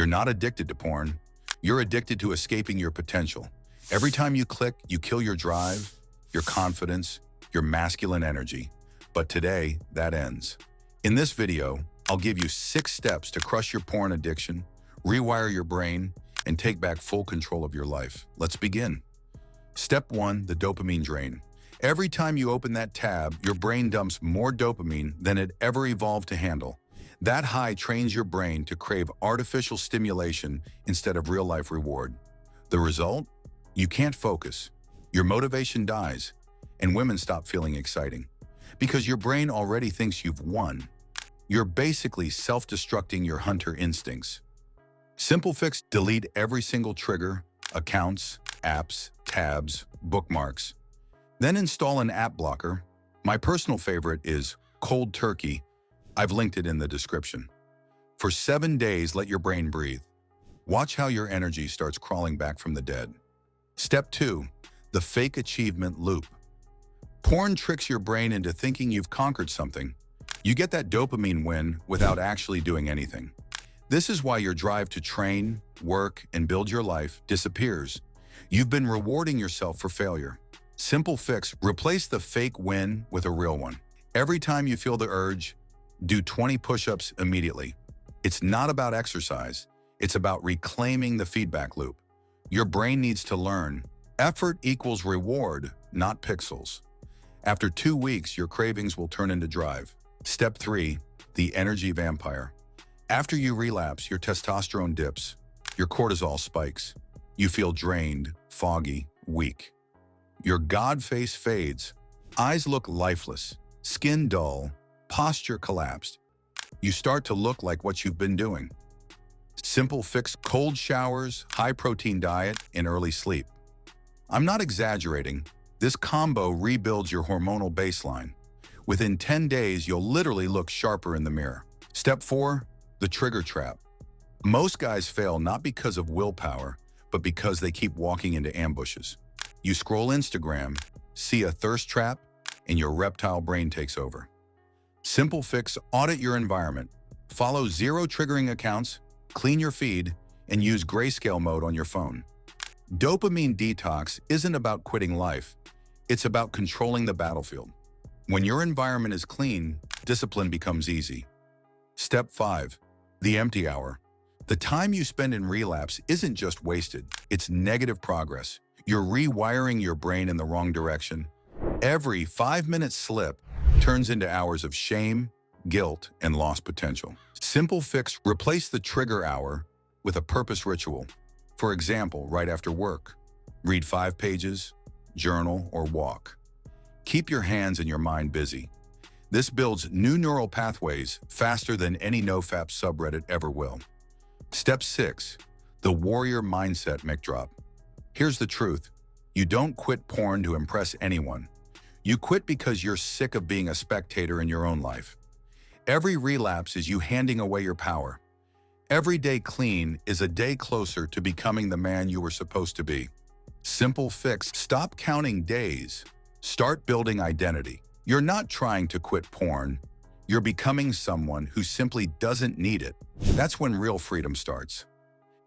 You're not addicted to porn. You're addicted to escaping your potential. Every time you click, you kill your drive, your confidence, your masculine energy. But today, that ends. In this video, I'll give you 6 steps to crush your porn addiction, rewire your brain, and take back full control of your life. Let's begin. Step 1, the dopamine drain. Every time you open that tab, your brain dumps more dopamine than it ever evolved to handle. That high trains your brain to crave artificial stimulation instead of real-life reward. The result? You can't focus. Your motivation dies, and women stop feeling exciting. Because your brain already thinks you've won. You're basically self-destructing your hunter instincts. Simple fix: delete every single trigger, accounts, apps, tabs, bookmarks. Then install an app blocker. My personal favorite is Cold Turkey. I've linked it in the description. For 7 days, let your brain breathe. Watch how your energy starts crawling back from the dead. Step 2, the fake achievement loop. Porn tricks your brain into thinking you've conquered something. You get that dopamine win without actually doing anything. This is why your drive to train, work, and build your life disappears. You've been rewarding yourself for failure. Simple fix: replace the fake win with a real one. Every time you feel the urge, do 20 push-ups immediately. It's not about exercise. It's about reclaiming the feedback loop. Your brain needs to learn. Effort equals reward, not pixels. After 2 weeks, your cravings will turn into drive. Step 3, the energy vampire. After you relapse, your testosterone dips, your cortisol spikes. You feel drained, foggy, weak. Your God face fades. Eyes look lifeless, skin dull, posture collapsed. You start to look like what you've been doing. Simple fix: cold showers, high-protein diet, and early sleep. I'm not exaggerating. This combo rebuilds your hormonal baseline. Within 10 days, you'll literally look sharper in the mirror. Step 4, the trigger trap. Most guys fail not because of willpower, but because they keep walking into ambushes. You scroll Instagram, see a thirst trap, and your reptile brain takes over. Simple fix: audit your environment. Follow 0 triggering accounts, clean your feed, and use grayscale mode on your phone. Dopamine detox isn't about quitting life. It's about controlling the battlefield. When your environment is clean, discipline becomes easy. Step 5, the empty hour. The time you spend in relapse isn't just wasted, it's negative progress. You're rewiring your brain in the wrong direction. Every 5-minute slip turns into hours of shame, guilt, and lost potential. Simple fix: replace the trigger hour with a purpose ritual. For example, right after work, read 5 pages, journal, or walk. Keep your hands and your mind busy. This builds new neural pathways faster than any nofap subreddit ever will. Step 6, the warrior mindset mic drop. Here's the truth. You don't quit porn to impress anyone. You quit because you're sick of being a spectator in your own life. Every relapse is you handing away your power. Every day clean is a day closer to becoming the man you were supposed to be. Simple fix: stop counting days. Start building identity. You're not trying to quit porn. You're becoming someone who simply doesn't need it. That's when real freedom starts.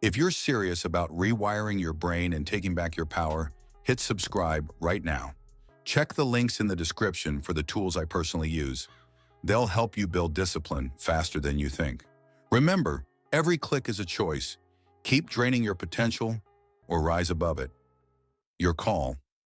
If you're serious about rewiring your brain and taking back your power, hit subscribe right now. Check the links in the description for the tools I personally use. They'll help you build discipline faster than you think. Remember, every click is a choice. Keep draining your potential or rise above it. Your call.